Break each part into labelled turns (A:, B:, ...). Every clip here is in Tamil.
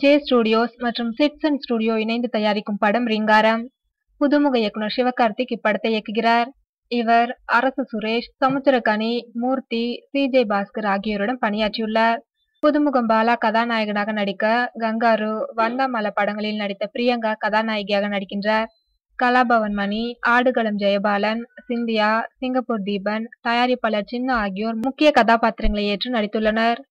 A: ஜே ஸ்டுடியோஸ் மற்றும் சிட்சன் ஸ்டுடியோ இணைந்து தயாரிக்கும் படம் ரீங்காரம். புதுமுக இயக்குனர் சிவகார்த்திக் இப்படத்தை இயக்குகிறார். இவர் அரசு சுரேஷ், சமுத்திரகனி, மூர்த்தி, சி.ஜே. பாஸ்கர் ஆகியோருடன் பணியாற்றியுள்ளார். புதுமுகம் பாலா கதாநாயகனாக நடிக்க, கங்காரு, வந்தாமல படங்களில் நடித்த பிரியங்கா கதாநாயகியாக நடிக்கின்றார். கலாபவன் மணி, ஆடுகளம் ஜெயபாலன், சிந்தியா, சிங்கப்பூர் தீபன், தயாரிப்பாளர் சின்ன ஆகியோர் முக்கிய கதாபாத்திரங்களை ஏற்று நடித்துள்ளனர்.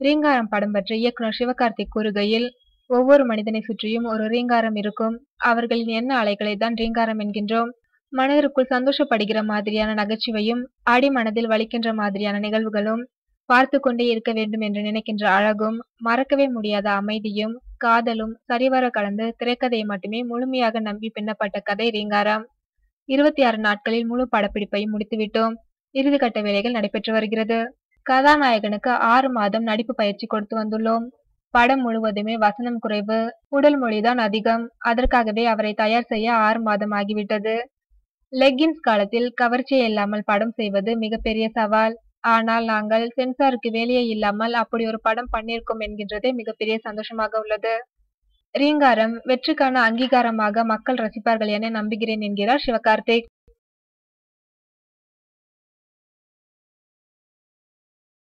A: ரீங்காரம் படம் பற்றி இயக்குனர் சிவகார்த்திக் கூறுகையில், ஒவ்வொரு மனிதனை சுற்றியும் ஒரு ரீங்காரம் இருக்கும். அவர்களின் எண்ண அலைகளை தான் ரீங்காரம் என்கின்றோம். மனதிற்குள் சந்தோஷப்படுகிற மாதிரியான நகைச்சுவையும், அடிமனதில் வலிக்கின்ற மாதிரியான நிகழ்வுகளும், பார்த்து கொண்டே இருக்க வேண்டும் என்று நினைக்கின்ற அழகும், மறக்கவே முடியாத அமைதியும், காதலும் சரிவர கலந்து திரைக்கதையை மட்டுமே முழுமையாக நம்பி பின்னப்பட்ட கதை ரீங்காரம். 26 நாட்களில் முழு படப்பிடிப்பையும் முடித்துவிட்டோம். இறுதிக்கட்ட வேலைகள் நடைபெற்று வருகிறது. கதாநாயகனுக்கு 6 மாதம் நடிப்பு பயிற்சி கொடுத்து வந்துள்ளோம். படம் முழுவதுமே வசனம் குறைவு, உடல் மொழிதான் அதிகம். அதற்காகவே அவரை தயார் செய்ய 6 மாதம் ஆகிவிட்டது. லெக்கின்ஸ் காலத்தில் கவர்ச்சியே இல்லாமல் படம் செய்வது மிகப்பெரிய சவால். ஆனால் நாங்கள் சென்சாருக்கு வேலையே இல்லாமல் அப்படி ஒரு படம் பண்ணியிருக்கோம் என்கின்றதே மிகப்பெரிய சந்தோஷமாக உள்ளது. ரீங்காரம் வெற்றிக்கான அங்கீகாரமாக மக்கள் ரசிப்பார்கள் என நம்புகிறேன் என்கிறார் சிவகார்த்திக்.